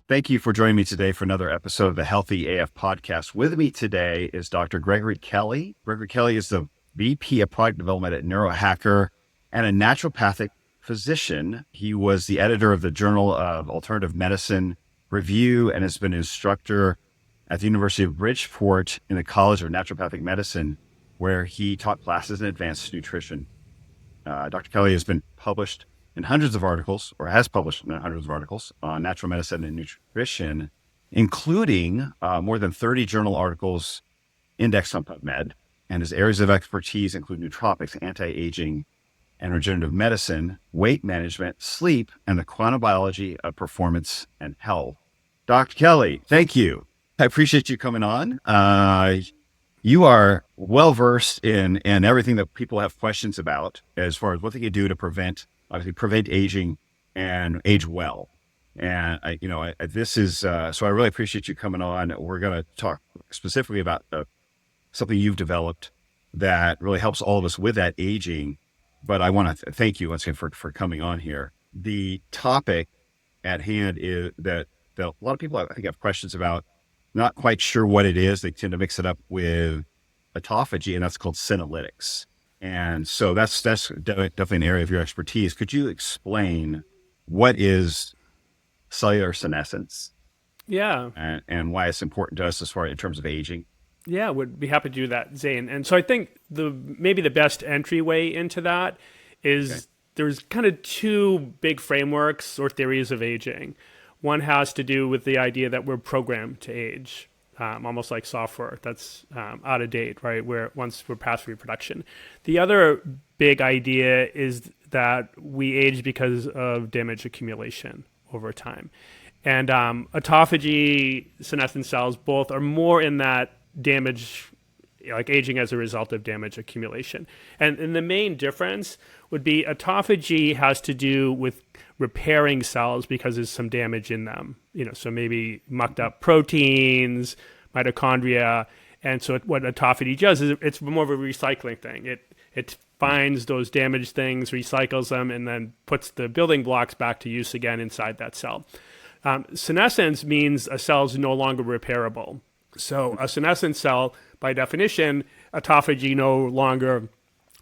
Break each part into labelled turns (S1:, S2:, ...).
S1: Thank you for joining me today for another episode of the Healthy AF podcast. With me today is Dr. Gregory Kelly. Gregory Kelly is the VP of Product Development at Neurohacker and a naturopathic physician. He was the editor of the Journal of Alternative Medicine Review and has been an instructor at the University of Bridgeport in the College of Naturopathic Medicine, where he taught classes in advanced nutrition. Dr. Kelly has been published in hundreds of articles, or has published in hundreds of articles on natural medicine and nutrition, including more than 30 journal articles indexed on PubMed. And his areas of expertise include nootropics, anti-aging, and regenerative medicine, weight management, sleep, and the quantum biology of performance and health. Dr. Kelly, thank you. I appreciate you coming on. You are well-versed in everything that people have questions about as far as what they can do to prevent aging and age well. And this is, so I really appreciate you coming on. We're going to talk specifically about something you've developed that really helps all of us with that aging. But I want to thank you once again for coming on here. The topic at hand is that a lot of people, I think, have questions about, not quite sure what it is. They tend to mix it up with autophagy, and that's called senolytics. And so that's definitely an area of your expertise. Could you explain what is cellular senescence?
S2: Yeah.
S1: And why it's important to us as far in terms of aging?
S2: Yeah, would be happy to do that, Zane. And so I think maybe the best entryway into that is there's kind of two big frameworks or theories of aging. One has to do with the idea that we're programmed to age, almost like software that's out of date, right? Where once we're past reproduction. The other big idea is that we age because of damage accumulation over time. And autophagy, senescent cells, both are more in that damage, like aging as a result of damage accumulation. And the main difference would be autophagy has to do with repairing cells because there's some damage in them, so maybe mucked up proteins, mitochondria. And so what autophagy does is it's more of a recycling thing. It finds those damaged things, recycles them, and then puts the building blocks back to use again inside that cell. Senescence means a cell is no longer repairable. So a senescent cell, by definition, autophagy no longer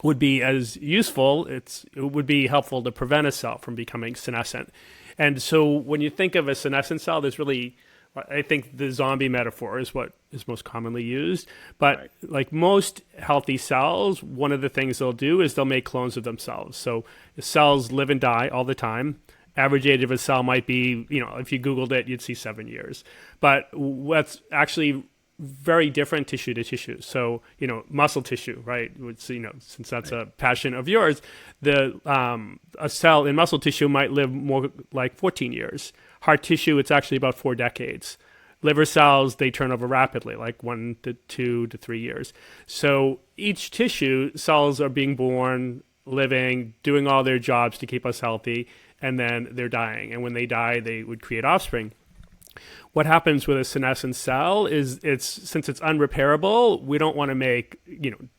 S2: would be as useful. It would be helpful to prevent a cell from becoming senescent. And so when you think of a senescent cell, there's really, I think the zombie metaphor is what is most commonly used. But like most healthy cells, one of the things they'll do is they'll make clones of themselves. So the cells live and die all the time. Average age of a cell might be, if you Googled it, you'd see 7 years. But what's actually very different tissue to tissue. So, muscle tissue, right? Which, since that's a passion of yours, a cell in muscle tissue might live more like 14 years. Heart tissue, it's actually about 4 decades. Liver cells, they turn over rapidly, like 1 to 2 to 3 years. So each tissue, cells are being born, living, doing all their jobs to keep us healthy, and then they're dying. And when they die, they would create offspring. What happens with a senescent cell is since it's unrepairable, we don't want to make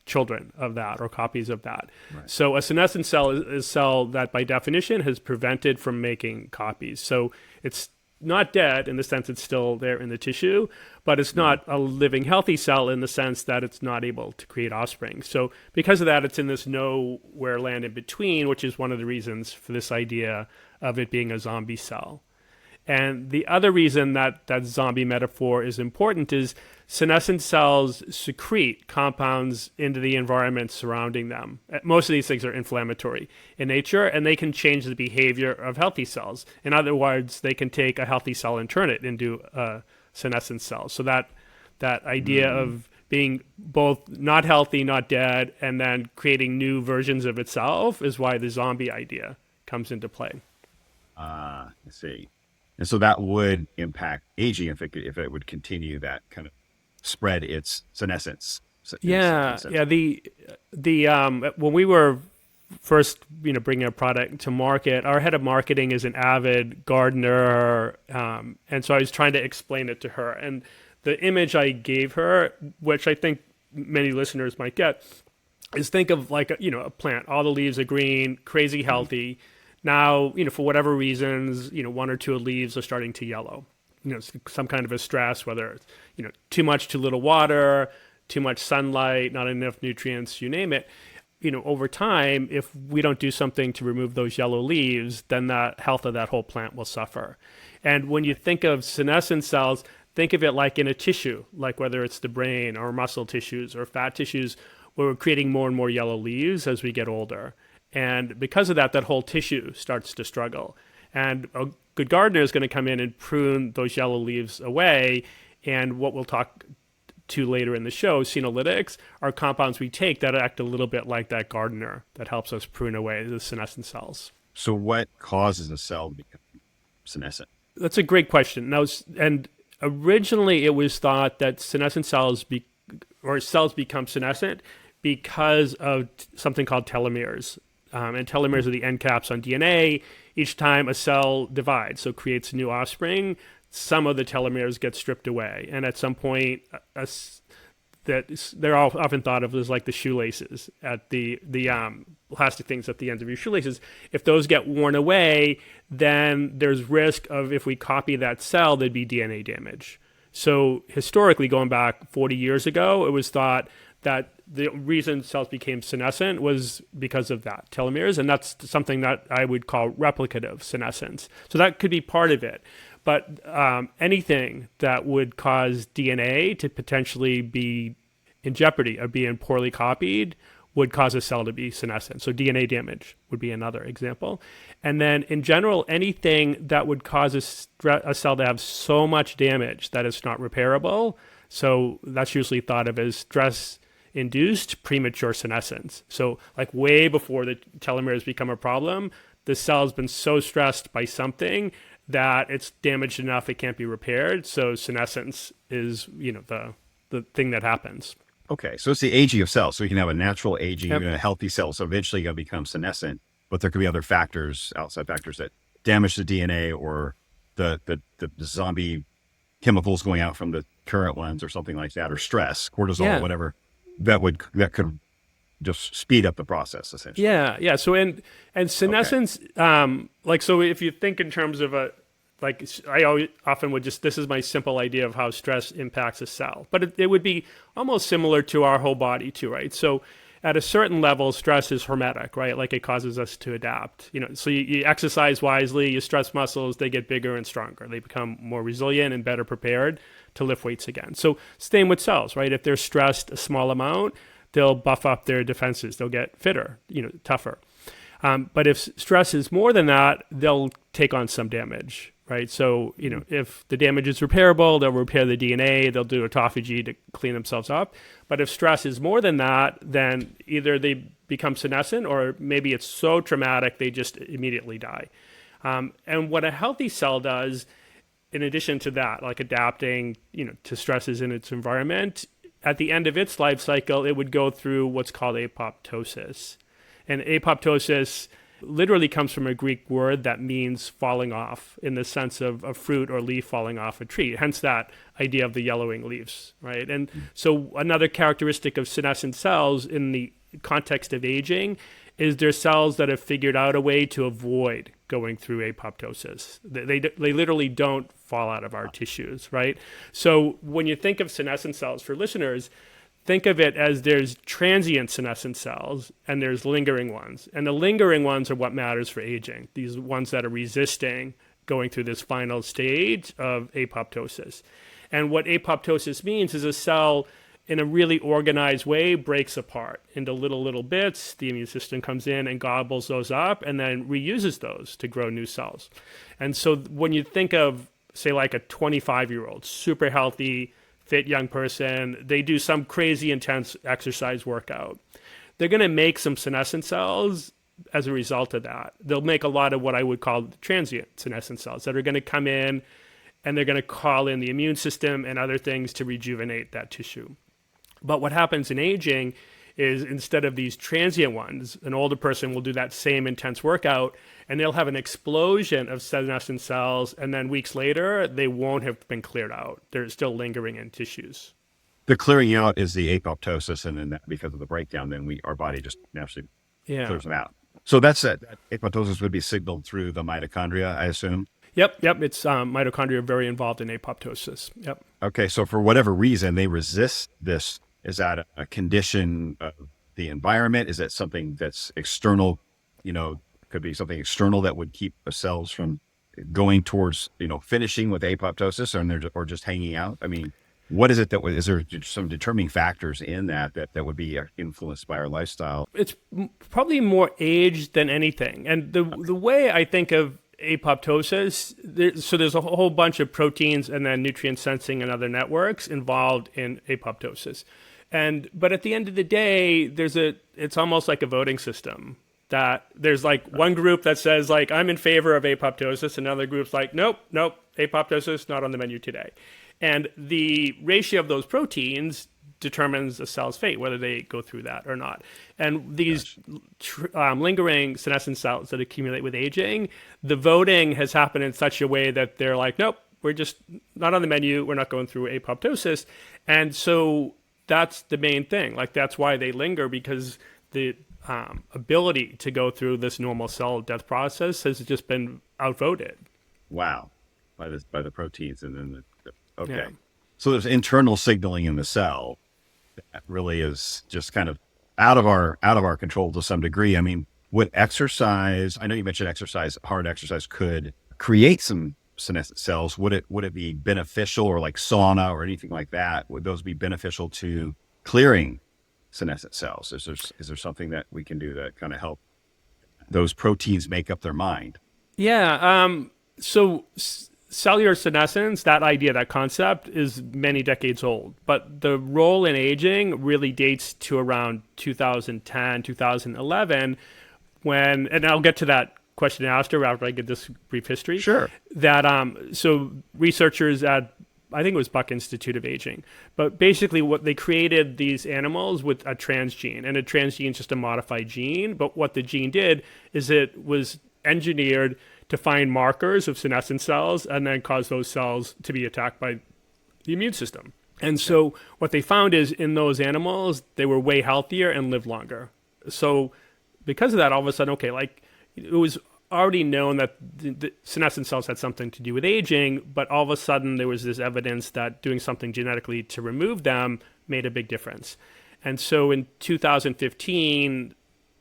S2: children of that or copies of that. Right. So a senescent cell is a cell that by definition has prevented from making copies. So it's not dead in the sense it's still there in the tissue, but it's not a living healthy cell in the sense that it's not able to create offspring. So because of that, it's in this nowhere land in between, which is one of the reasons for this idea of it being a zombie cell. And the other reason that zombie metaphor is important is senescent cells secrete compounds into the environment surrounding them. Most of these things are inflammatory in nature, and they can change the behavior of healthy cells. In other words, they can take a healthy cell and turn it into a senescent cell. So that idea of being both not healthy, not dead, and then creating new versions of itself is why the zombie idea comes into play.
S1: I see. And so that would impact aging if it would continue that kind of spread its senescence.
S2: Yeah. When we were first, bringing a product to market, our head of marketing is an avid gardener, and so I was trying to explain it to her. And the image I gave her, which I think many listeners might get, is think of like a plant. All the leaves are green, crazy healthy. Now, for whatever reasons, 1 or 2 leaves are starting to yellow. some kind of a stress, whether it's, too much, too little water, too much sunlight, not enough nutrients, you name it, over time, if we don't do something to remove those yellow leaves, then the health of that whole plant will suffer. And when you think of senescent cells, think of it like in a tissue, like whether it's the brain or muscle tissues or fat tissues, where we're creating more and more yellow leaves as we get older. And because of that, that whole tissue starts to struggle. And a good gardener is going to come in and prune those yellow leaves away. And what we'll talk to later in the show, senolytics, are compounds we take that act a little bit like that gardener that helps us prune away the senescent cells.
S1: So what causes a cell to become senescent?
S2: That's a great question. And originally it was thought that senescent cells cells become senescent because of something called telomeres. And telomeres are the end caps on DNA. Each time a cell divides, so creates new offspring, some of the telomeres get stripped away. And at some point, that they're often thought of as like the shoelaces at the plastic things at the ends of your shoelaces. If those get worn away, then there's risk of, if we copy that cell, there'd be DNA damage. So historically, going back 40 years ago, it was thought that the reason cells became senescent was because of that, telomeres, and that's something that I would call replicative senescence. So that could be part of it. But anything that would cause DNA to potentially be in jeopardy of being poorly copied would cause a cell to be senescent. So DNA damage would be another example. And then in general, anything that would cause a cell to have so much damage that it's not repairable. So that's usually thought of as stress-induced premature senescence. So like way before the telomeres become a problem, the cell's been so stressed by something that it's damaged enough it can't be repaired. So senescence is, the thing that happens.
S1: Okay, so it's the aging of cells. So you can have a natural aging,
S2: Yep.
S1: even a healthy cell. So eventually you're going to become senescent, but there could be other factors, outside factors that damage the DNA or the zombie chemicals going out from the current ones or something like that, or stress, cortisol, whatever, that could just speed up the process essentially.
S2: Yeah. So and senescence, so if you think in terms of I often would this is my simple idea of how stress impacts a cell, but it would be almost similar to our whole body too, right? So at a certain level, stress is hormetic, right? Like it causes us to adapt, so you exercise wisely, you stress muscles, they get bigger and stronger. They become more resilient and better prepared to lift weights again. So same with cells, right? If they're stressed a small amount, they'll buff up their defenses. They'll get fitter, tougher. But if stress is more than that, they'll take on some damage, right? So, if the damage is repairable, they'll repair the DNA, they'll do autophagy to clean themselves up. But if stress is more than that, then either they become senescent or maybe it's so traumatic they just immediately die. And what a healthy cell does, in addition to that, like adapting, to stresses in its environment, at the end of its life cycle, it would go through what's called apoptosis. And apoptosis literally comes from a Greek word that means falling off, in the sense of a fruit or leaf falling off a tree, hence that idea of the yellowing leaves, right? And so another characteristic of senescent cells in the context of aging is they're cells that have figured out a way to avoid going through apoptosis. They literally don't fall out of our tissues, right? So when you think of senescent cells, for listeners, think of it as there's transient senescent cells and there's lingering ones. And the lingering ones are what matters for aging, these ones that are resisting going through this final stage of apoptosis. And what apoptosis means is a cell in a really organized way breaks apart into little bits. The immune system comes in and gobbles those up and then reuses those to grow new cells. And so when you think of, say, like a 25-year-old, super healthy, fit young person, they do some crazy intense exercise workout, they're going to make some senescent cells as a result of that. They'll make a lot of what I would call transient senescent cells that are going to come in and they're going to call in the immune system and other things to rejuvenate that tissue. But what happens in aging is, instead of these transient ones, an older person will do that same intense workout and they'll have an explosion of senescent cells, and then weeks later, they won't have been cleared out. They're still lingering in tissues.
S1: The clearing out is the apoptosis, and then because of the breakdown, then our body just naturally clears them out. So that's it. Apoptosis would be signaled through the mitochondria, I assume?
S2: Yep. It's mitochondria are very involved in apoptosis. Yep.
S1: Okay, so for whatever reason, they resist this. Is that a condition of the environment? Is that something that's external? Could be something external that would keep the cells from going towards, finishing with apoptosis, or just hanging out. I mean, what is it is there some determining factors in that would be influenced by our lifestyle?
S2: It's probably more age than anything. And the way I think of apoptosis, there's a whole bunch of proteins and then nutrient sensing and other networks involved in apoptosis. But at the end of the day, it's almost like a voting system, that there's like one group that says like, I'm in favor of apoptosis, and another group's like, nope, apoptosis not on the menu today. And the ratio of those proteins determines a cell's fate, whether they go through that or not. And these lingering senescent cells that accumulate with aging, the voting has happened in such a way that they're like, nope, we're just not on the menu. We're not going through apoptosis. And so that's the main thing. Like, that's why they linger, because the ability to go through this normal cell death process has just been outvoted.
S1: Wow. By the proteins. And then okay.
S2: Yeah.
S1: So there's internal signaling in the cell that really is just kind of out of our control to some degree. I mean, would exercise, I know you mentioned exercise, hard exercise could create some senescent cells. Would it be beneficial, or like sauna or anything like that? Would those be beneficial to clearing senescent cells? Is there something that we can do that kind of help those proteins make up their mind?
S2: Yeah. So cellular senescence, that idea, that concept, is many decades old. But the role in aging really dates to around 2010, 2011, and I'll get to that question after I get this brief history.
S1: Sure.
S2: So researchers at, I think it was Buck Institute of Aging, but basically what they created these animals with a transgene, and a transgene is just a modified gene. But what the gene did is it was engineered to find markers of senescent cells and then cause those cells to be attacked by the immune system. And so what they found is, in those animals, they were way healthier and lived longer. So because of that, all of a sudden, it was already known that the senescent cells had something to do with aging, but all of a sudden there was this evidence that doing something genetically to remove them made a big difference. And so in 2015,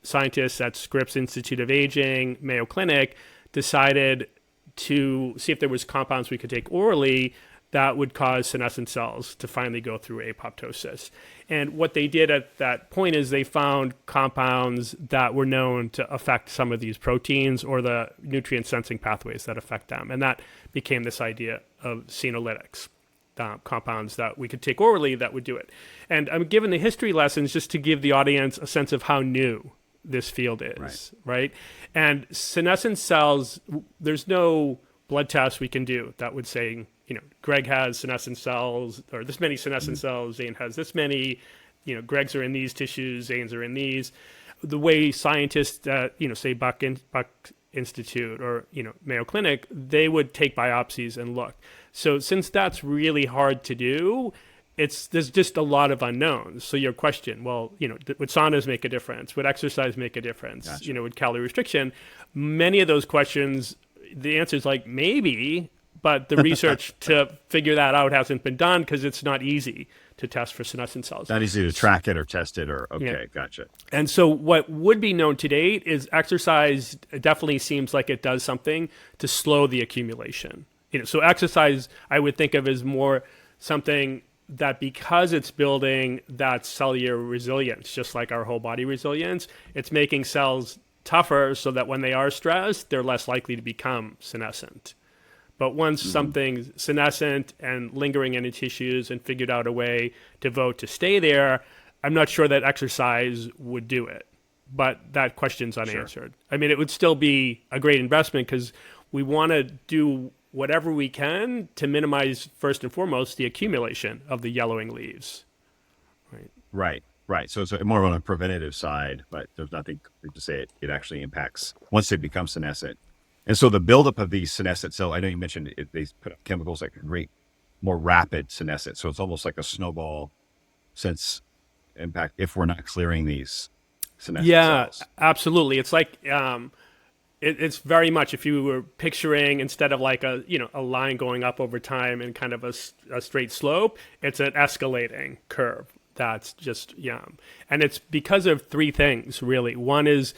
S2: scientists at Scripps Institute of Aging, Mayo Clinic, decided to see if there was compounds we could take orally that would cause senescent cells to finally go through apoptosis. And what they did at that point is they found compounds that were known to affect some of these proteins or the nutrient sensing pathways that affect them. And that became this idea of senolytics, compounds that we could take orally that would do it. And I'm giving the history lessons just to give the audience a sense of how new this field is, right? And senescent cells, there's no blood test we can do that would say, Greg has senescent cells, or this many senescent cells, Zane has this many, Greg's are in these tissues, Zane's are in these. The way scientists at, say Buck Institute or, Mayo Clinic, they would take biopsies and look. So since that's really hard to do, there's just a lot of unknowns. So your question, would saunas make a difference? Would exercise make a difference?
S1: Gotcha.
S2: Would calorie restriction? Many of those questions, the answer is maybe, but the research to figure that out hasn't been done because it's not easy to test for senescent cells.
S1: Not easy to track it or test it Gotcha.
S2: And so what would be known to date is exercise definitely seems like it does something to slow the accumulation. So exercise I would think of as more something that, because it's building that cellular resilience, just like our whole body resilience, it's making cells tougher so that when they are stressed, they're less likely to become senescent. But once something's senescent and lingering in the tissues and figured out a way to vote to stay there, I'm not sure that exercise would do it. But that question's unanswered. Sure. I mean, it would still be a great investment because we want to do whatever we can to minimize, first and foremost, the accumulation of the yellowing leaves.
S1: Right. So it's more on a preventative side, but there's nothing to say it actually impacts once they become senescent. And so the buildup of these senescent cells, I know you mentioned they put up chemicals that can create more rapid senescence. So it's almost like a snowball sense impact if we're not clearing these senescent cells.
S2: Yeah, absolutely. It's like it's very much, if you were picturing, instead of like a line going up over time and kind of a straight slope, it's an escalating curve. That's just and it's because of three things really. One is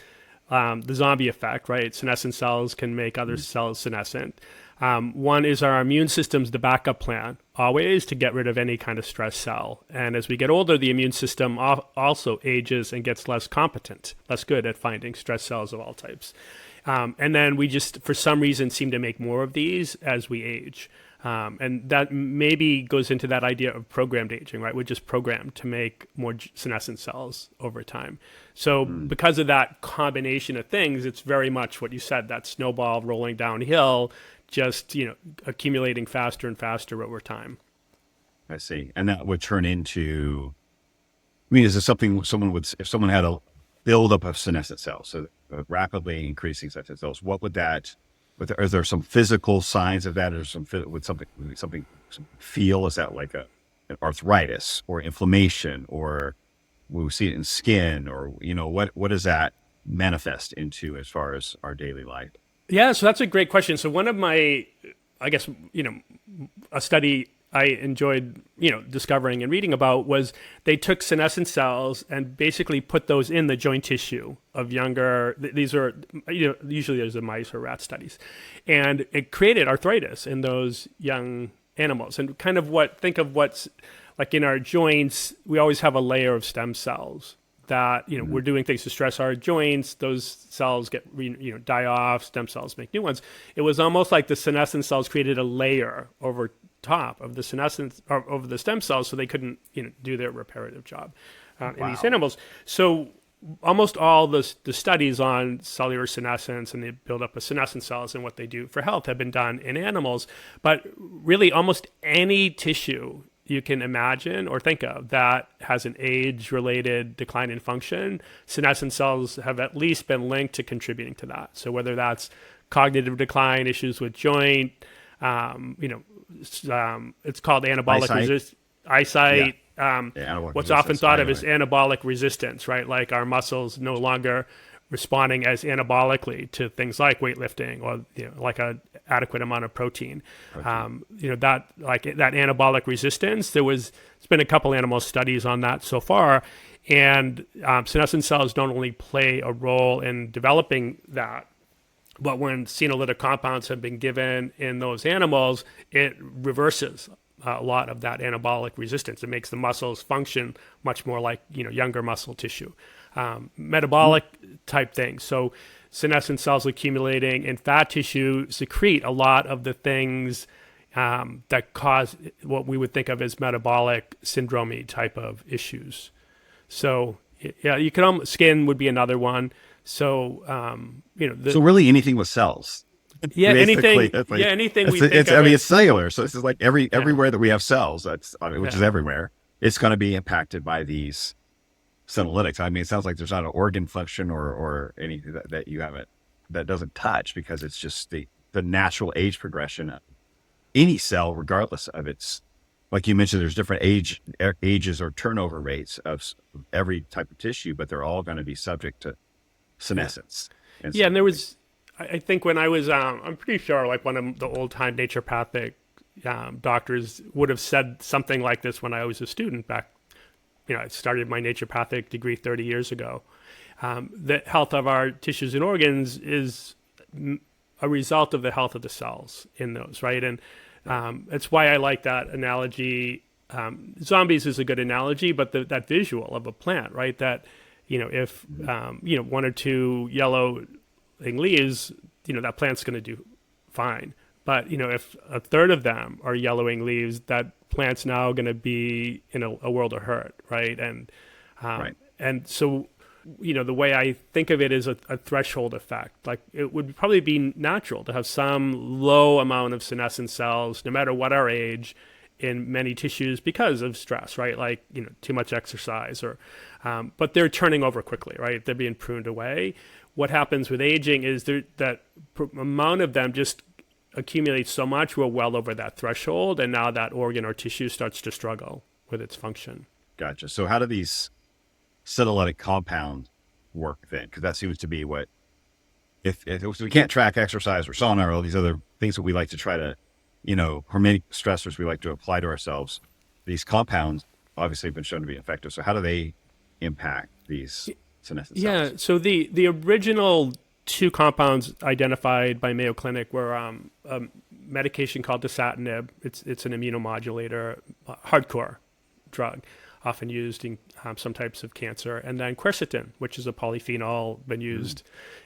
S2: the zombie effect, right? Senescent cells can make other cells senescent. One is our immune system's the backup plan, always to get rid of any kind of stress cell. And as we get older, the immune system also ages and gets less competent, less good at finding stress cells of all types. And then we just, for some reason, seem to make more of these as we age. And that maybe goes into that idea of programmed aging, right? We're just programmed to make more senescent cells over time. So because of that combination of things, it's very much what you said, that snowball rolling downhill, just, accumulating faster and faster over time.
S1: I see. And that would turn into, is it something if someone had a buildup of senescent cells, so rapidly increasing senescent cells, what would that, are there some physical signs of that, or would something feel? Is that like an arthritis or inflammation, or will we see it in skin, or, what does that manifest into as far as our daily life?
S2: Yeah, so that's a great question. So one of my, I guess, a study I enjoyed, discovering and reading about was they took senescent cells and basically put those in the joint tissue of younger, these are, usually there's a mice or rat studies, and it created arthritis in those young animals. And kind of think of what's like in our joints, we always have a layer of stem cells that, we're doing things to stress our joints. Those cells get, die off, stem cells make new ones. It was almost like the senescent cells created a layer over top of the senescence, or over the stem cells, so they couldn't, do their reparative job in these animals. So almost all the studies on cellular senescence and the buildup of senescent cells and what they do for health have been done in animals. But really, almost any tissue you can imagine or think of that has an age-related decline in function, senescent cells have at least been linked to contributing to that. So whether that's cognitive decline, issues with joint, it's called anabolic eyesight. What's often thought of as anabolic resistance, right? Like our muscles no longer responding as anabolically to things like weightlifting or like an adequate amount of protein. That anabolic resistance. It's been a couple animal studies on that so far, and senescent cells don't only play a role in developing that, but when senolytic compounds have been given in those animals, it reverses a lot of that anabolic resistance. It makes the muscles function much more like younger muscle tissue. Metabolic type things. So senescent cells accumulating in fat tissue secrete a lot of the things that cause what we would think of as metabolic syndrome type of issues. So you can skin would be another one. So so
S1: really anything with cells.
S2: Anything we think of.
S1: It's cellular. So this is like everywhere that we have cells, which is everywhere, it's going to be impacted by these senolytics. It sounds like there's not an organ function or anything that you haven't, that doesn't touch, because it's just the natural age progression of any cell, regardless of its, like you mentioned, there's different ages or turnover rates of every type of tissue, but they're all going to be subject to senescence.
S2: And there was, I think when I was, I'm pretty sure like one of the old time naturopathic doctors would have said something like this when I was a student back. I started my naturopathic degree 30 years ago. The health of our tissues and organs is a result of the health of the cells in those, right? And it's why I like that analogy. Zombies is a good analogy, but that visual of a plant, right? That, if, one or two yellowing leaves, that plant's going to do fine. But, if a third of them are yellowing leaves, that plant's now going to be in a world of hurt, right? And and so, the way I think of it is a threshold effect. Like it would probably be natural to have some low amount of senescent cells, no matter what our age, in many tissues because of stress, right? Like, too much exercise but they're turning over quickly, right? They're being pruned away. What happens with aging is that amount of them just accumulates so much, we're well over that threshold, and now that organ or tissue starts to struggle with its function.
S1: Gotcha. So how do these senolytic compounds work then? Because that seems to be what if we can't track exercise or sauna or all these other things that we like to try to, hormetic stressors we like to apply to ourselves, these compounds obviously have been shown to be effective. So how do they impact these senescent cells?
S2: Yeah. So the original two compounds identified by Mayo Clinic were a medication called dasatinib. It's an immunomodulator, hardcore drug, often used in some types of cancer, and then quercetin, which is a polyphenol, been used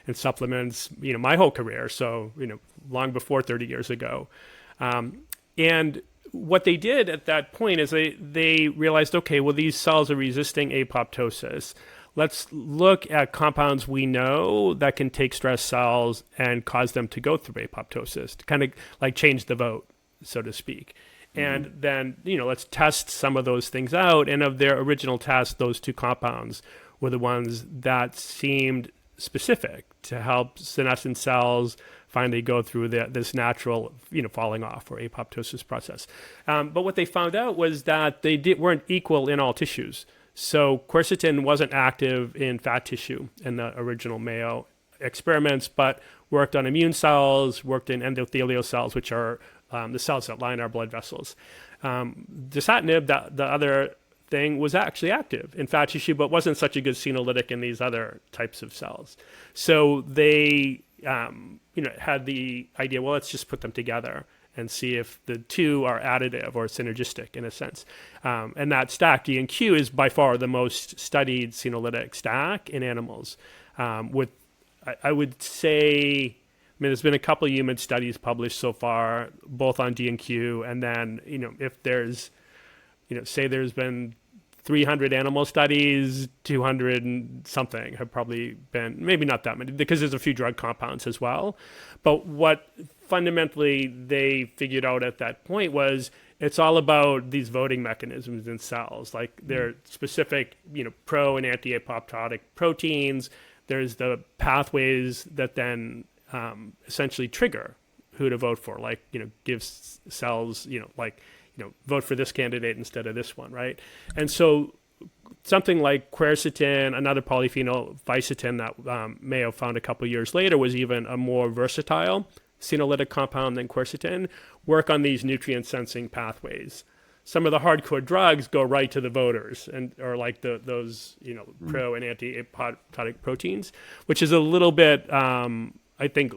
S2: in supplements, my whole career. So, long before 30 years ago. And what they did at that point is they realized, okay, well, these cells are resisting apoptosis. Let's look at compounds we know that can take stress cells and cause them to go through apoptosis, to kind of like change the vote, so to speak. And then, let's test some of those things out. And of their original test, those two compounds were the ones that seemed specific to help senescent cells finally go through this natural, falling off or apoptosis process. But what they found out was that they weren't equal in all tissues. So quercetin wasn't active in fat tissue in the original Mayo experiments, but worked on immune cells, worked in endothelial cells, which are the cells that line our blood vessels. Dasatinib, the other thing, was actually active in fat tissue, but wasn't such a good senolytic in these other types of cells. So they, had the idea, well, let's just put them together and see if the two are additive or synergistic in a sense. And that stack, D and Q, is by far the most studied senolytic stack in animals. I would say, there's been a couple of human studies published so far, both on D and Q, and then, if there's, say there's been 300 animal studies, 200 and something have probably been, maybe not that many, because there's a few drug compounds as well. But what fundamentally they figured out at that point was it's all about these voting mechanisms in cells. Like they're specific, pro and anti-apoptotic proteins. There's the pathways that then essentially trigger who to vote for, like, gives cells, vote for this candidate instead of this one, right? And so something like quercetin, another polyphenol, fisetin, that Mayo found a couple years later was even a more versatile senolytic compound than quercetin, work on these nutrient sensing pathways. Some of the hardcore drugs go right to the voters or like those pro and anti-apoptotic proteins, which is a little bit, I think,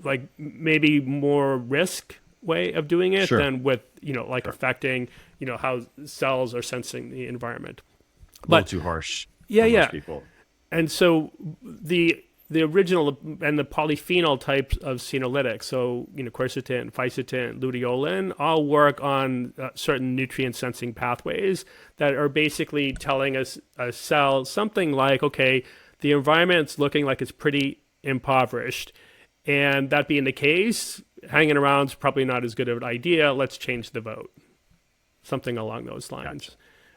S2: like maybe more risk way of doing it than with, affecting, how cells are sensing the environment.
S1: A little too harsh.
S2: Yeah,
S1: for most people.
S2: And so the original and the polyphenol types of senolytics, so, quercetin, fisetin, luteolin, all work on certain nutrient sensing pathways that are basically telling us a cell something like, okay, the environment's looking like it's pretty impoverished. And that being the case, hanging around is probably not as good of an idea. Let's change the vote. Something along those lines. Gotcha.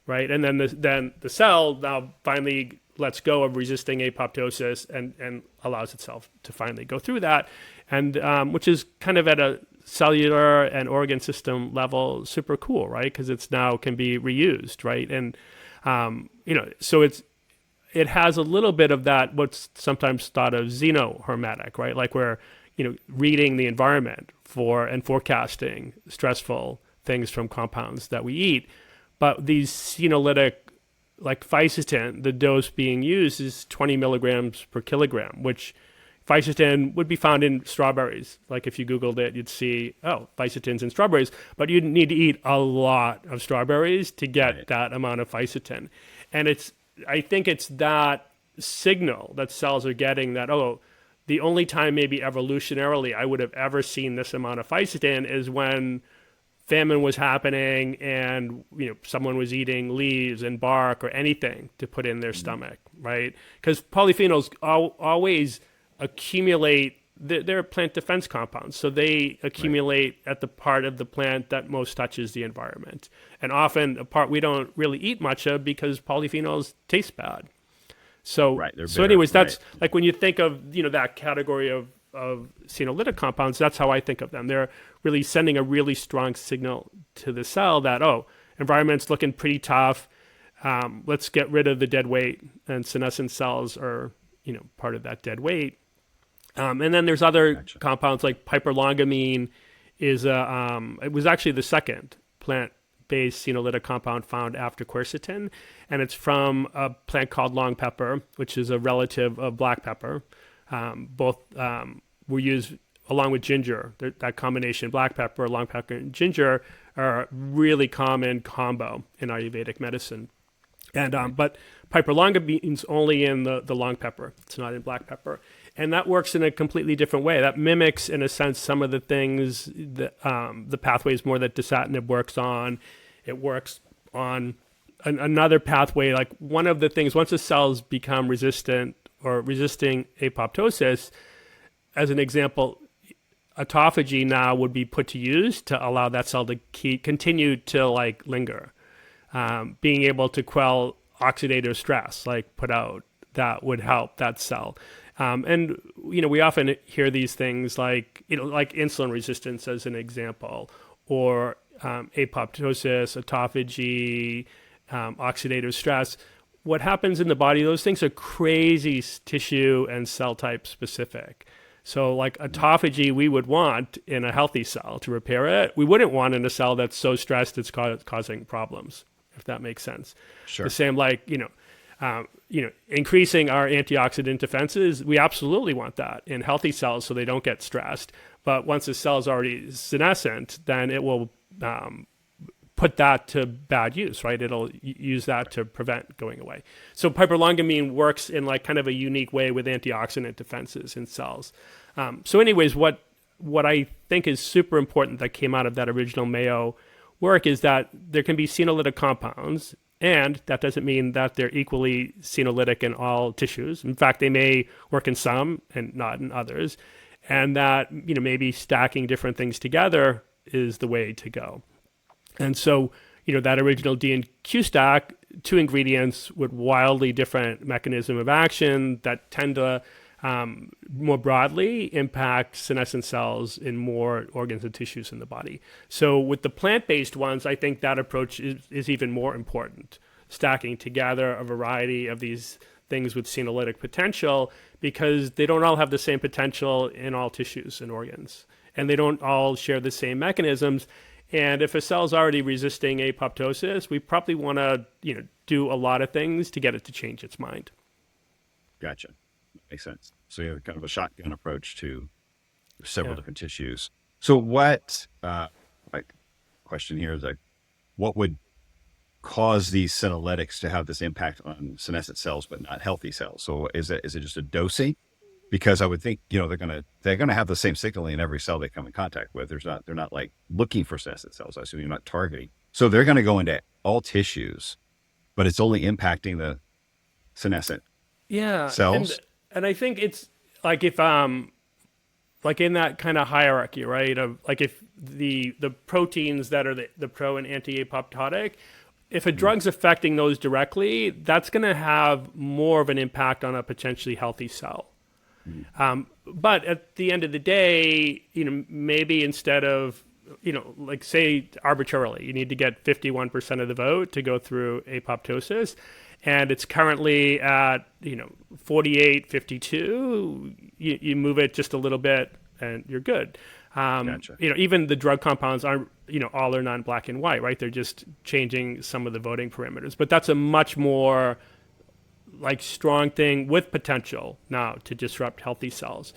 S2: Right? And then the cell now finally lets go of resisting apoptosis and allows itself to finally go through that. And which is kind of at a cellular and organ system level super cool, right? Because it's now can be reused, right? And, so it has a little bit of that, what's sometimes thought of xenohermetic, right? Like we're, reading the environment and forecasting stressful things from compounds that we eat. But these senolytic, like fisetin, the dose being used is 20 milligrams per kilogram, which fisetin would be found in strawberries. Like if you Googled it, you'd see, fisetin's in strawberries, but you'd need to eat a lot of strawberries to get that amount of fisetin. And I think it's that signal that cells are getting that, the only time maybe evolutionarily I would have ever seen this amount of fisetin is when famine was happening and someone was eating leaves and bark or anything to put in their stomach, right? Because polyphenols always accumulate, they're plant defense compounds, so they accumulate at the part of the plant that most touches the environment, and often a part we don't really eat much of because polyphenols taste bad. So anyways, that's like when you think of that category of senolytic compounds, that's how I think of them. They're really sending a really strong signal to the cell that, environment's looking pretty tough. Let's get rid of the dead weight, and senescent cells are, part of that dead weight. And then there's other compounds like piperlongamine it was actually the second plant-based senolytic compound found after quercetin, and it's from a plant called long pepper, which is a relative of black pepper. Both were used along with ginger. That combination, black pepper, long pepper, and ginger, are a really common combo in Ayurvedic medicine. And but piperlongamine's only in the long pepper. It's not in black pepper. And that works in a completely different way. That mimics, in a sense, some of the things that the pathways more that dasatinib works on. It works on another pathway. Like one of the things, once the cells become resistant or resisting apoptosis, as an example, autophagy now would be put to use to allow that cell to continue to like linger. Being able to quell oxidative stress, like put out, that would help that cell. And we often hear these things like like insulin resistance as an example, or apoptosis, autophagy, oxidative stress. What happens in the body? Those things are crazy tissue and cell type specific. So like autophagy, we would want in a healthy cell to repair it. We wouldn't want in a cell that's so stressed it's causing problems, if that makes sense.
S1: Sure.
S2: The same like, increasing our antioxidant defenses, we absolutely want that in healthy cells so they don't get stressed. But once the cell is already senescent, then it will put that to bad use, right? It'll use that to prevent going away. So piperlongamine works in like kind of a unique way with antioxidant defenses in cells. So anyways, what I think is super important that came out of that original Mayo work is that there can be senolytic compounds, and that doesn't mean that they're equally senolytic in all tissues. In fact, they may work in some and not in others. And that, maybe stacking different things together is the way to go. And so, that original D and Q stack, two ingredients with wildly different mechanism of action that tend to more broadly impact senescent cells in more organs and tissues in the body. So with the plant-based ones, I think that approach is even more important, stacking together a variety of these things with senolytic potential, because they don't all have the same potential in all tissues and organs, and they don't all share the same mechanisms. And if a cell's already resisting apoptosis, we probably want to, do a lot of things to get it to change its mind.
S1: Gotcha. Makes sense. So you have kind of a shotgun approach to several different tissues. So what, question here is like, what would cause these senolytics to have this impact on senescent cells, but not healthy cells? So is it just a dosing? Because I would think, they're gonna have the same signaling in every cell they come in contact with. They're not like looking for senescent cells. I assume you're not targeting. So they're going to go into all tissues, but it's only impacting the senescent cells.
S2: And I think it's like if like in that kind of hierarchy, right? Of like if the proteins that are the pro and anti-apoptotic, if a drug's affecting those directly, that's going to have more of an impact on a potentially healthy cell. But at the end of the day, maybe instead of, like say arbitrarily, you need to get 51% of the vote to go through apoptosis, and it's currently at, 48, 52, you move it just a little bit and you're good.
S1: Gotcha.
S2: Even the drug compounds aren't, all are not black and white, right? They're just changing some of the voting parameters, but that's a much more like strong thing with potential now to disrupt healthy cells.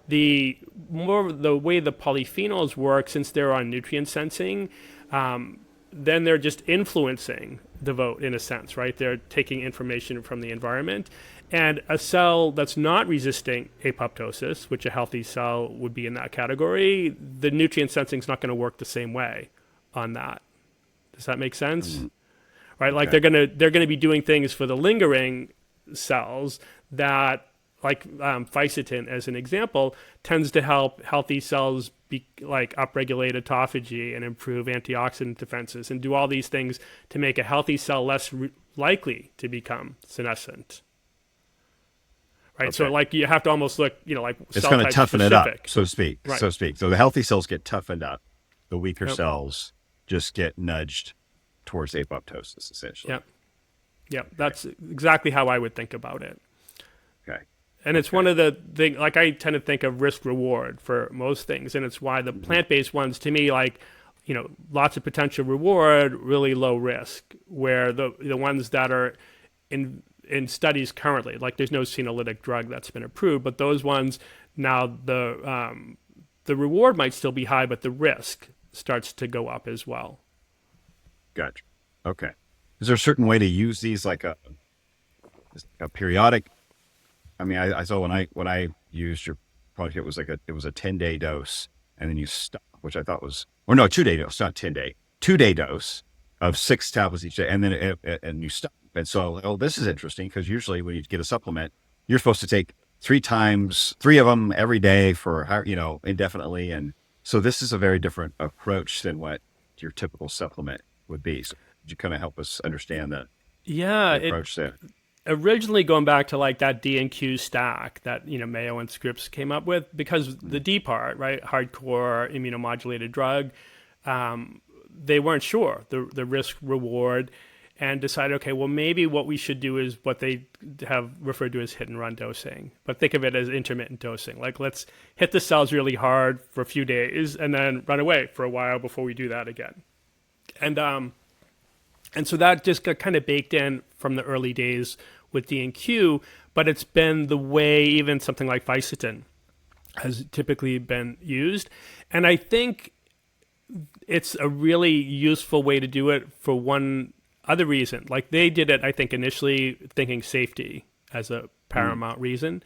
S2: The way the polyphenols work, since they're on nutrient sensing, then they're just influencing the vote in a sense, right? They're taking information from the environment. And a cell that's not resisting apoptosis, which a healthy cell would be in that category, the nutrient sensing is not going to work the same way on that. Does that make sense? Mm-hmm. Right? Like they're gonna be doing things for the lingering cells that, like fisetin as an example, tends to help healthy cells be like upregulate autophagy and improve antioxidant defenses and do all these things to make a healthy cell less likely to become senescent. Right. Okay. So like you have to almost look, like
S1: it's going to toughen
S2: specific.
S1: It up, so to speak. Right. So to speak. So the healthy cells get toughened up. The weaker cells just get nudged towards apoptosis, essentially.
S2: Yeah. Yeah. Okay. That's exactly how I would think about it.
S1: Okay.
S2: And it's one of the things, like I tend to think of risk reward for most things. And it's why the plant-based ones, to me, like, lots of potential reward, really low risk, where the ones that are in studies currently, like there's no senolytic drug that's been approved, but those ones now the reward might still be high, but the risk starts to go up as well.
S1: Gotcha. Okay. Is there a certain way to use these, like a periodic? I mean, I saw when I used your product, it was it was a 10-day dose, and then you stop, which I thought was, or no, 2-day dose, not 10-day, 2-day dose of 6 tablets each day, and then and you stop. And so, this is interesting, because usually when you get a supplement, you're supposed to take 3 of them every day for, indefinitely. And so this is a very different approach than what your typical supplement would be. So could you kind of help us understand the approach there?
S2: Originally, going back to like that D and Q stack that Mayo and Scripps came up with, because the D part, right, hardcore immunomodulated drug, they weren't sure the risk reward, and decided, okay, well, maybe what we should do is what they have referred to as hit and run dosing, but think of it as intermittent dosing. Like, let's hit the cells really hard for a few days and then run away for a while before we do that again. And so that just got kind of baked in from the early days with D and Q, but it's been the way even something like fisetin has typically been used. And I think it's a really useful way to do it for one other reason. Like, they did it, I think, initially thinking safety as a paramount reason.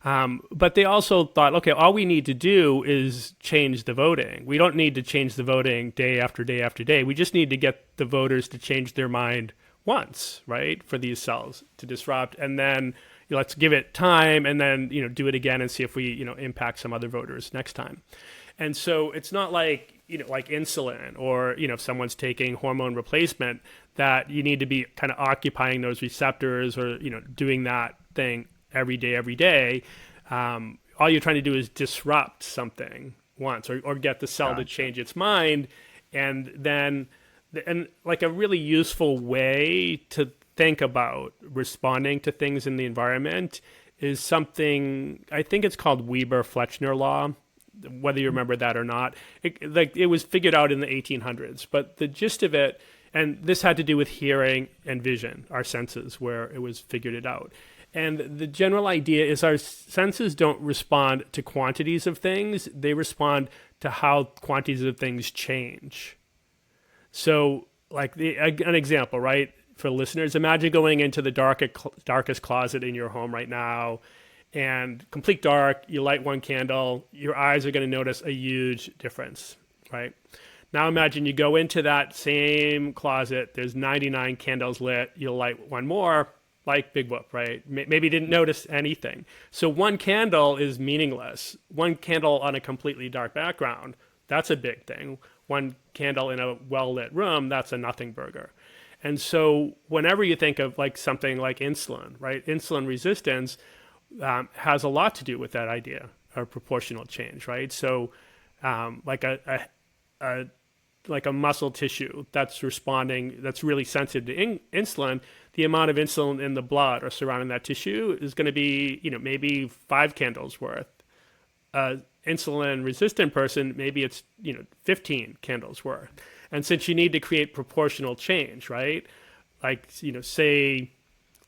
S2: But they also thought, okay, all we need to do is change the voting. We don't need to change the voting day after day after day. We just need to get the voters to change their mind once, right, for these cells to disrupt. And then let's give it time, and then do it again and see if we impact some other voters next time. And so it's not like like insulin, or if someone's taking hormone replacement, that you need to be kind of occupying those receptors, or doing that thing every day. All you're trying to do is disrupt something once, or get the cell to change its mind. And like a really useful way to think about responding to things in the environment is something, I think it's called Weber-Fechner law, whether you remember that or not. It was figured out in the 1800s, but the gist of it, and this had to do with hearing and vision, our senses, where it was figured it out. And the general idea is our senses don't respond to quantities of things. They respond to how quantities of things change. So, like an example, right, for listeners, imagine going into the darkest closet in your home right now, and complete dark, you light one candle, your eyes are going to notice a huge difference, right? Now imagine you go into that same closet, there's 99 candles lit, you'll light one more, like big whoop, right? Maybe you didn't notice anything. So one candle is meaningless. One candle on a completely dark background, that's a big thing. One candle in a well-lit room, that's a nothing burger. And so whenever you think of like something like insulin, right? Insulin resistance has a lot to do with that idea of proportional change, right? So like a muscle tissue that's responding, that's really sensitive to insulin, the amount of insulin in the blood or surrounding that tissue is going to be, maybe 5 candles worth. Insulin resistant person, maybe it's, 15 candles worth. And since you need to create proportional change, right? Like, say,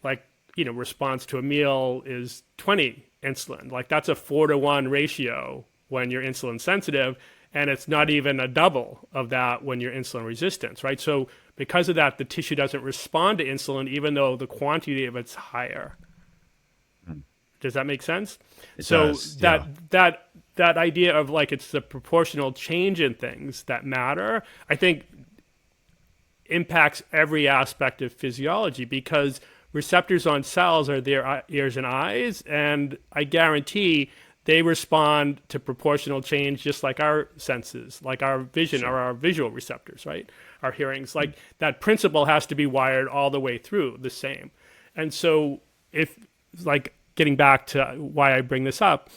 S2: like, response to a meal is 20 insulin. Like, that's a 4-to-1 ratio when you're insulin sensitive. And it's not even a double of that when you're insulin resistant, right? So because of that, the tissue doesn't respond to insulin, even though the quantity of it's higher. Does that make sense?
S1: It
S2: so
S1: does, yeah.
S2: that idea of like it's the proportional change in things that matter, I think impacts every aspect of physiology, because receptors on cells are their ears and eyes, and I guarantee they respond to proportional change just like our senses, like our vision or our visual receptors, right? Our hearings, like that principle has to be wired all the way through the same. And so if, like, getting back to why I bring this up,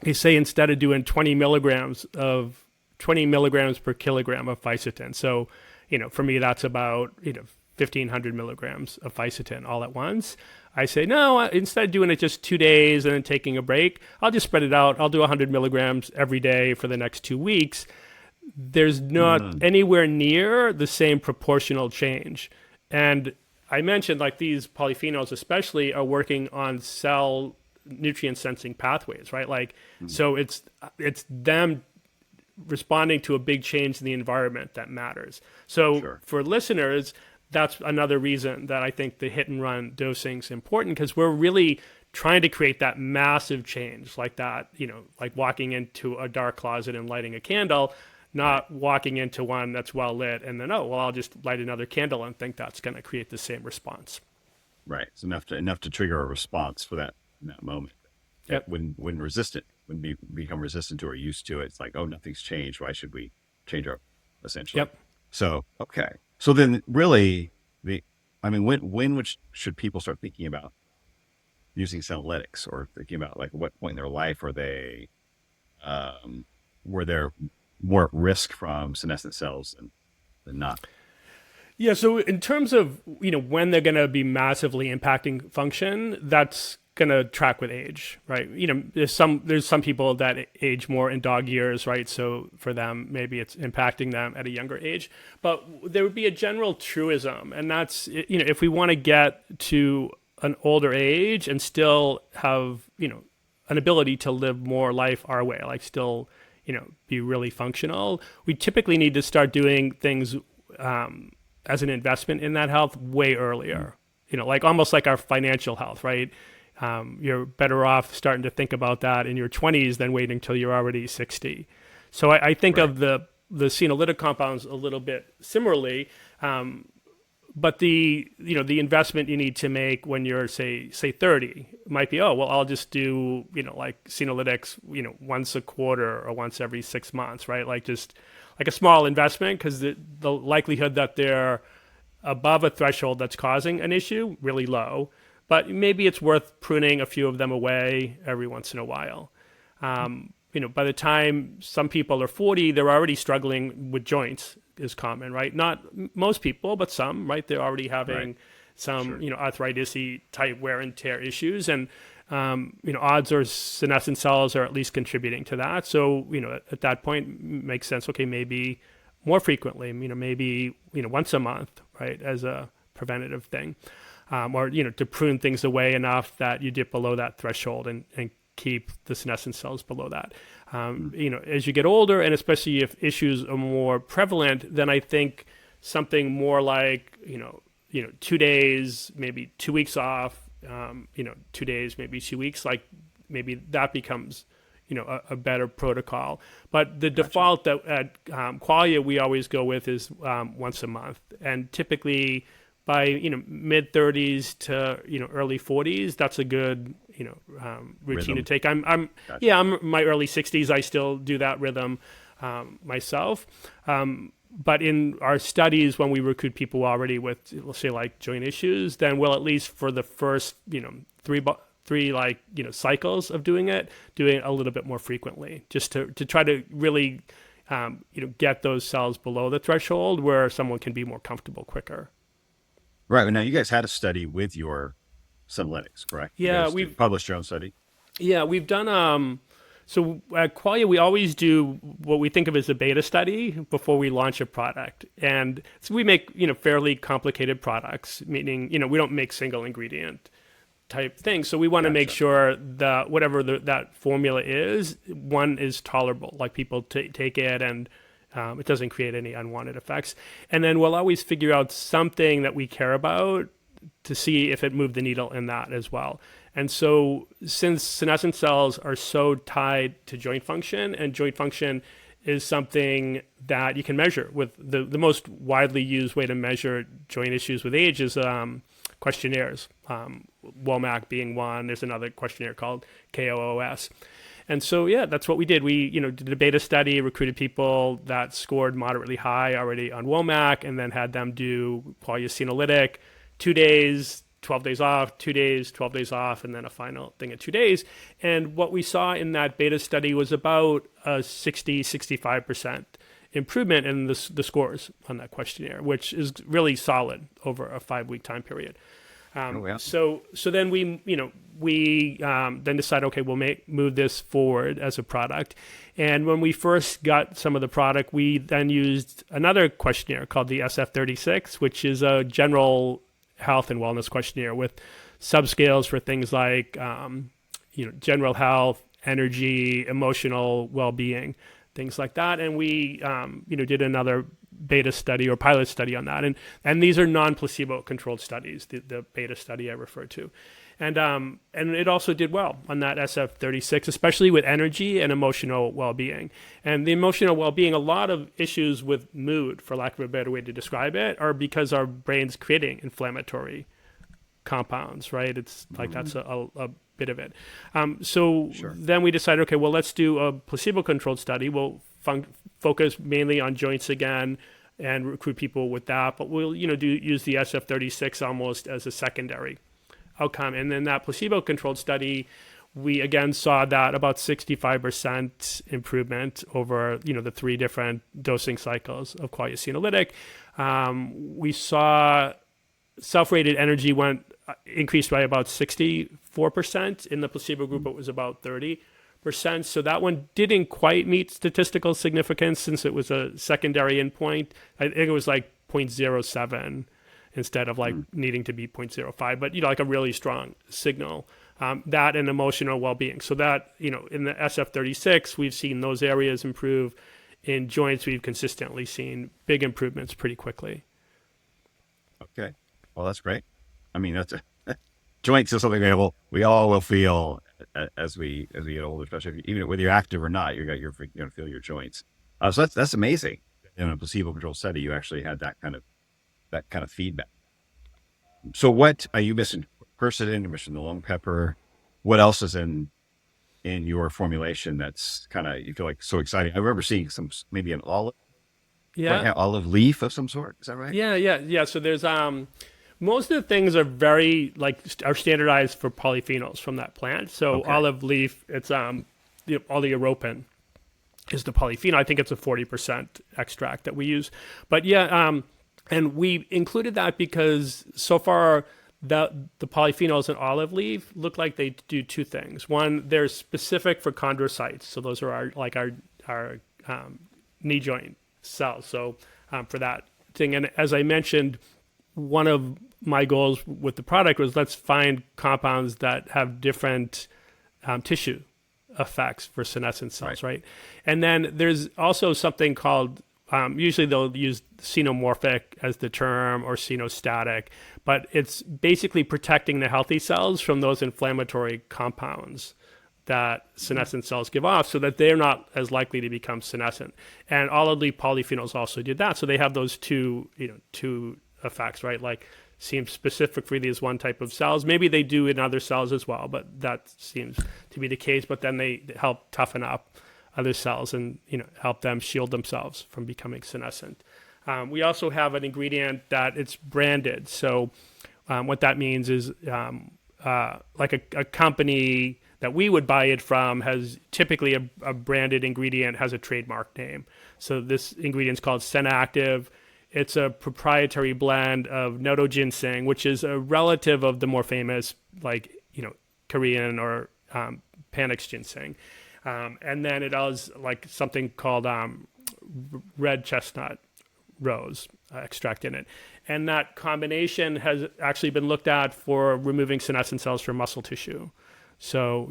S2: they say instead of doing 20 milligrams per kilogram of fisetin. So, for me, that's about, 1,500 milligrams of fisetin all at once. I say, no, instead of doing it just 2 days and then taking a break, I'll just spread it out. I'll do 100 milligrams every day for the next 2 weeks. There's not anywhere near the same proportional change. And I mentioned like these polyphenols especially are working on cell nutrient sensing pathways, right? Like, so it's them responding to a big change in the environment that matters. So for listeners, that's another reason that I think the hit and run dosing is important, because we're really trying to create that massive change like that, like walking into a dark closet and lighting a candle, not walking into one that's well lit and then, I'll just light another candle and think that's going to create the same response.
S1: Right. It's enough to trigger a response for that in that moment.
S2: Yep.
S1: When we become resistant to or used to it, it's like, nothing's changed. Why should we change our essentially?
S2: Yep.
S1: So, okay. So then really when should people start thinking about using senolytics, or thinking about like what point in their life are they, where they're more at risk from senescent cells than not? Yeah.
S2: So in terms of, when they're going to be massively impacting function, that's going to track with age, right? There's some people that age more in dog years, right? So for them, maybe it's impacting them at a younger age, but there would be a general truism. And that's, if we want to get to an older age and still have, an ability to live more life our way, like still, be really functional, we typically need to start doing things as an investment in that health way earlier, like almost like our financial health, right? You're better off starting to think about that in your 20s than waiting until you're already 60. So I think of the senolytic compounds a little bit similarly, but the investment you need to make when you're say 30 might be, I'll just do like senolytics once a quarter or once every 6 months, right? Like just like a small investment, because the likelihood that they're above a threshold that's causing an issue really low. But maybe it's worth pruning a few of them away every once in a while. By the time some people are 40, they're already struggling with joints is common, right? Not most people, but some, right? They're already having some, arthritis-y type wear and tear issues. And, odds are senescent cells are at least contributing to that. So, at that point, makes sense. Okay, maybe more frequently, maybe, once a month, right? As a preventative thing. Or, to prune things away enough that you dip below that threshold and keep the senescent cells below that. As you get older, and especially if issues are more prevalent, then I think something more like, 2 days, maybe 2 weeks off, 2 days, maybe 2 weeks, like maybe that becomes, a better protocol. But the default that at Qualia we always go with is once a month. And typically by mid 30s to early 40s, that's a good routine to take. I'm my early 60s. I still do that rhythm myself. But in our studies, when we recruit people already with, let's say, like joint issues, then we'll at least for the first three cycles of doing it a little bit more frequently, just to try to really get those cells below the threshold where someone can be more comfortable quicker.
S1: Right. Now, you guys had a study with your senolytics, correct?
S2: Yeah, we've
S1: published your own study.
S2: Yeah, we've done. So at Qualia, we always do what we think of as a beta study before we launch a product, and so we make fairly complicated products, meaning we don't make single ingredient type things. So we want to make sure that whatever that formula is, one is tolerable, like people take it and it doesn't create any unwanted effects. And then we'll always figure out something that we care about to see if it moved the needle in that as well. And so since senescent cells are so tied to joint function, and joint function is something that you can measure with the most widely used way to measure joint issues with age is questionnaires, WOMAC being one. There's another questionnaire called KOOS. And so, that's what we did. We, did a beta study, recruited people that scored moderately high already on WOMAC, and then had them do Qualia senolytic, 2 days, 12 days off, 2 days, 12 days off, and then a final thing at 2 days. And what we saw in that beta study was about a 65% improvement in the scores on that questionnaire, which is really solid over a 5-week time period.
S1: Oh, yeah.
S2: So then we then decide, okay, we'll move this forward as a product. And when we first got some of the product, we then used another questionnaire called the SF36, which is a general health and wellness questionnaire with subscales for things like general health, energy, emotional well-being, things like that. And we did another beta study or pilot study on that. And these are non-placebo controlled studies, the beta study I referred to. And it also did well on that SF36, especially with energy and emotional well-being. And the emotional well-being, a lot of issues with mood, for lack of a better way to describe it, are because our brain's creating inflammatory compounds, right? It's like that's a bit of it. Then we decided, okay, well, let's do a placebo-controlled study. We'll focus mainly on joints again and recruit people with that, but we'll use the SF36 almost as a secondary outcome. And then that placebo-controlled study, we again saw that about 65% improvement over the 3 different dosing cycles of quasi-senolytic. We saw self-rated energy increased by about 64%. In the placebo group, it was about 30%. So that one didn't quite meet statistical significance since it was a secondary endpoint. I think it was like 0.07 instead of like needing to be 0.05, but like a really strong signal. That and emotional well-being. So that, in the SF36, we've seen those areas improve. In joints, we've consistently seen big improvements pretty quickly.
S1: Okay. Well, that's great. I mean, joints is something we all will feel as we get older, especially even whether you're active or not, you're going to feel your joints. So that's amazing. In a placebo-controlled study, you actually had that kind of feedback. So what are you missing? Quercetin, you're missing the long pepper. What else is in your formulation that's kind of, you feel like so exciting? I remember seeing maybe an olive leaf of some sort. Is that right?
S2: Yeah. So there's most of the things are are standardized for polyphenols from that plant. So olive leaf, it's oleuropein is the polyphenol. I think it's a 40% extract that we use. But and we included that because so far the polyphenols in olive leaf look like they do 2 things. One, they're specific for chondrocytes. So those are our knee joint cells. So for that thing. And as I mentioned, one of my goals with the product was let's find compounds that have different tissue effects for senescent cells, right? And then there's also something called, usually they'll use xenomorphic as the term or xenostatic, but it's basically protecting the healthy cells from those inflammatory compounds that senescent cells give off so that they're not as likely to become senescent. And olive leaf polyphenols also did that. So they have those two effects, right? Like seems specific for these one type of cells. Maybe they do in other cells as well, but that seems to be the case. But then they help toughen up other cells and help them shield themselves from becoming senescent. We also have an ingredient that it's branded. So what that means is like a company that we would buy it from has typically a branded ingredient has a trademark name. So this ingredient is called Senactive. It's a proprietary blend of noto ginseng, which is a relative of the more famous, Korean or Panax ginseng. And then it has something called red chestnut rose extract in it. And that combination has actually been looked at for removing senescent cells from muscle tissue. So,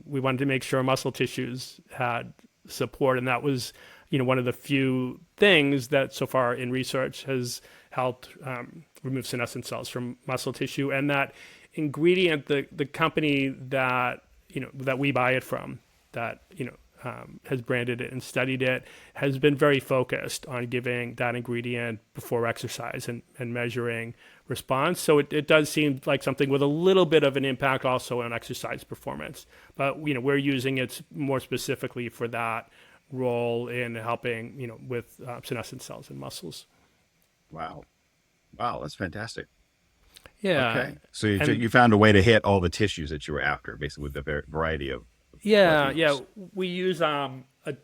S2: we wanted to make sure muscle tissues had support, and that was one of the few things that so far in research has helped remove senescent cells from muscle tissue. And that ingredient, the company that we buy it from, that has branded it and studied it, has been very focused on giving that ingredient before exercise and measuring response. So it does seem like something with a little bit of an impact also on exercise performance. But we're using it more specifically for that role in helping with senescent cells and muscles.
S1: Wow, that's fantastic.
S2: Yeah.
S1: Okay, so you found a way to hit all the tissues that you were after, basically with the variety of we use a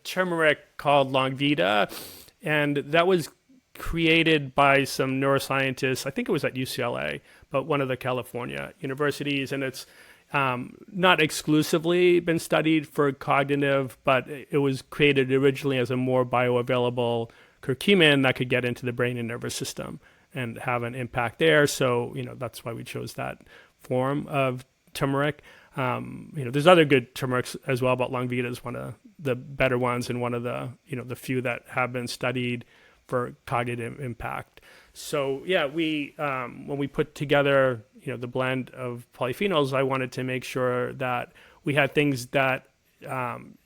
S1: turmeric called Longvita, and that was
S2: created by some neuroscientists. I think it was at UCLA, but one of the California universities, and it's not exclusively been studied for cognitive, but it was created originally as a more bioavailable curcumin that could get into the brain and nervous system and have an impact there. So, that's why we chose that form of turmeric. There's other good turmerics as well, but Longvita is one of the better ones and one of the, the few that have been studied for cognitive impact. So yeah, we when we put together, the blend of polyphenols, I wanted to make sure that we had things that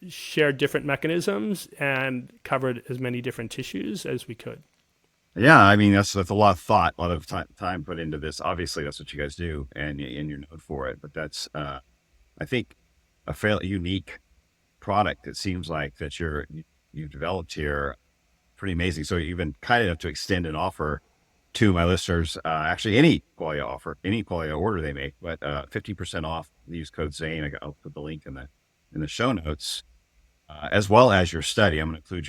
S2: shared different mechanisms and covered as many different tissues as we could.
S1: Yeah, I mean that's a lot of thought, a lot of time put into this. Obviously, that's what you guys do, and you're known for it. But that's, I think, a fairly unique product. It seems like that you've developed here, pretty amazing. So you've been kind enough to extend an offer to my listeners. Actually, any qualia order they make, but 50% off. Use code Zane. I'll put the link in the show notes, as well as your study. I'm going to include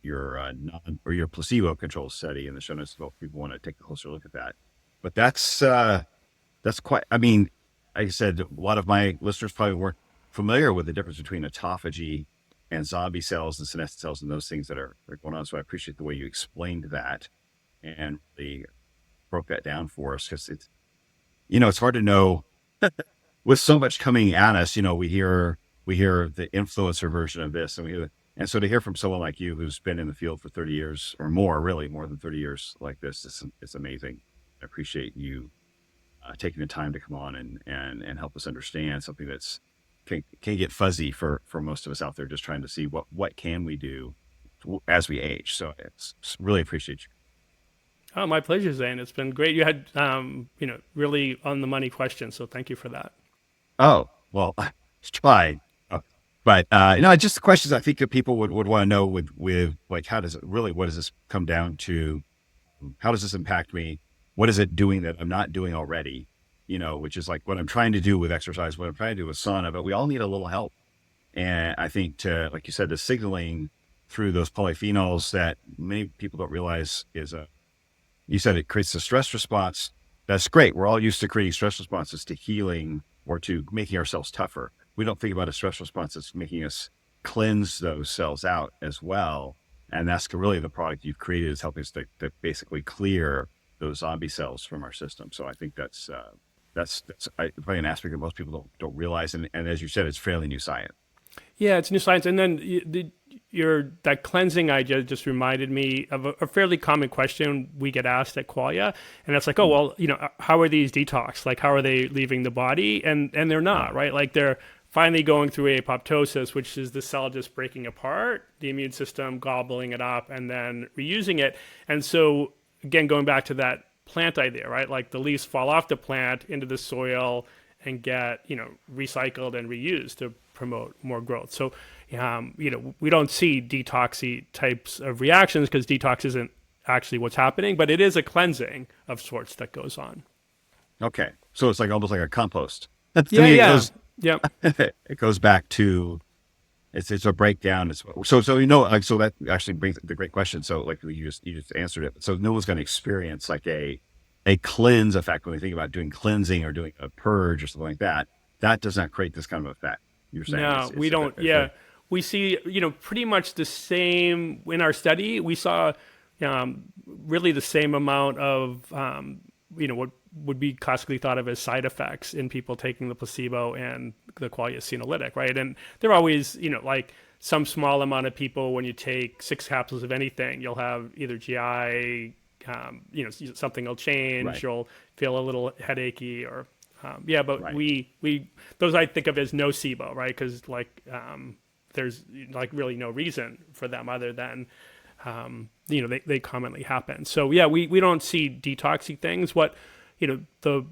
S1: your placebo controlled study in the show notes if people want to take a closer look at that. But that's quite, I mean, like I said, a lot of my listeners probably weren't familiar with the difference between autophagy and zombie cells and senescent cells and those things that are going on. So I appreciate the way you explained that and really broke that down for us, because it's hard to know with so much coming at us. We hear the influencer version of this, and so to hear from someone like you who's been in the field for 30 years or more, really more than 30 years like this, it's amazing. I appreciate you taking the time to come on and help us understand something that's can get fuzzy for most of us out there, just trying to see what can we do as we age. So it's really appreciate you.
S2: Oh, my pleasure, Zane. It's been great. You had, really on the money questions, so thank you for that.
S1: Oh, well, tried. But just the questions I think that people would want to know with like, what does this come down to? How does this impact me? What is it doing that I'm not doing already? Which is like what I'm trying to do with exercise, what I'm trying to do with sauna, but we all need a little help. And I think like you said, the signaling through those polyphenols that many people don't realize you said it creates a stress response. That's great. We're all used to creating stress responses to healing or to making ourselves tougher. We don't think about a stress response that's making us cleanse those cells out as well. And that's really the product you've created, is helping us to basically clear those zombie cells from our system. So I think that's probably an aspect that most people don't realize. And as you said, it's fairly new science.
S2: Yeah, it's new science. And then that cleansing idea just reminded me of a fairly common question we get asked at Qualia. And that's like, oh, well, how are these detox? Like, how are they leaving the body? And they're not, right? Like, they're finally going through apoptosis, which is the cell just breaking apart, the immune system gobbling it up, and then reusing it. And so, again, going back to that plant idea, right? Like, the leaves fall off the plant into the soil and get, recycled and reused to promote more growth. So, we don't see detoxy types of reactions because detox isn't actually what's happening, but it is a cleansing of sorts that goes on.
S1: Okay. So it's like almost like a compost.
S2: Yeah.
S1: It goes back to, it's a breakdown. So that actually brings the great question. So like you just answered it. So no one's going to experience like a cleanse effect when they think about doing cleansing or doing a purge or something like that. That does not create this kind of effect. You're saying
S2: no, we don't. We see, pretty much the same in our study. We saw really the same amount of, what would be classically thought of as side effects in people taking the placebo and the Qualia senolytic, right? And they're always, like some small amount of people, when you take 6 capsules of anything, you'll have either GI, something will change, right. You'll feel a little headachy or, but right. we those I think of as nocebo, right? Because there's like really no reason for them other than, they commonly happen. So yeah, we don't see detoxy things. What, the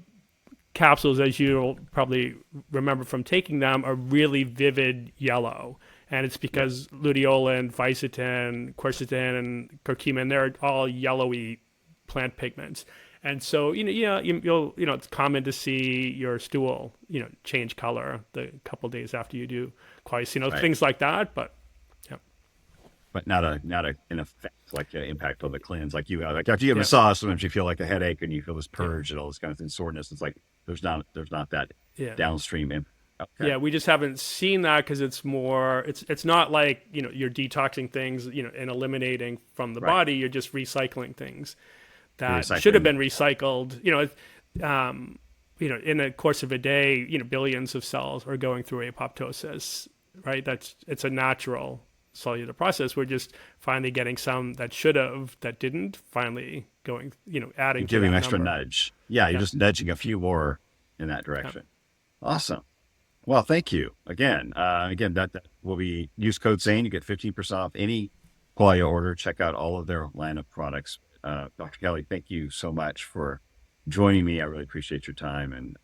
S2: capsules, as you'll probably remember from taking them, are really vivid yellow. And it's because luteolin, fisetin, quercetin, and curcumin, they're all yellowy plant pigments. And so, you'll, it's common to see your stool, change color the couple days after you do qualia, right. Things like that. But, yeah.
S1: but not an effect like an impact on the cleanse. Like you have, like after you have a
S2: Yeah.
S1: massage, sometimes you feel like a headache and you feel this purge and all this kind of thing, soreness. It's like there's not that
S2: Yeah.
S1: downstream impact. Okay.
S2: Yeah, we just haven't seen that because it's more it's not like, you're detoxing things, and eliminating from the
S1: Right.
S2: body. You're just recycling things
S1: You're
S2: that should have
S1: recycling.
S2: been recycled. In the course of a day, billions of cells are going through apoptosis, right? It's a natural cellular process. We're just finally getting some that should have, that didn't, finally going,
S1: You're
S2: adding to
S1: giving
S2: that
S1: an extra
S2: number.
S1: nudge. Yeah, you're
S2: Yeah.
S1: just nudging a few more in that
S2: Yeah.
S1: direction. Awesome. Well, thank you again. Again, that will be use code Zane. You get 15% off any quality order. Check out all of their line of products. Dr. Kelly, thank you so much for joining me. I really appreciate your time, and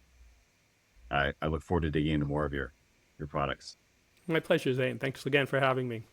S1: I look forward to digging into more of your products.
S2: My pleasure, Zane. Thanks again for having me.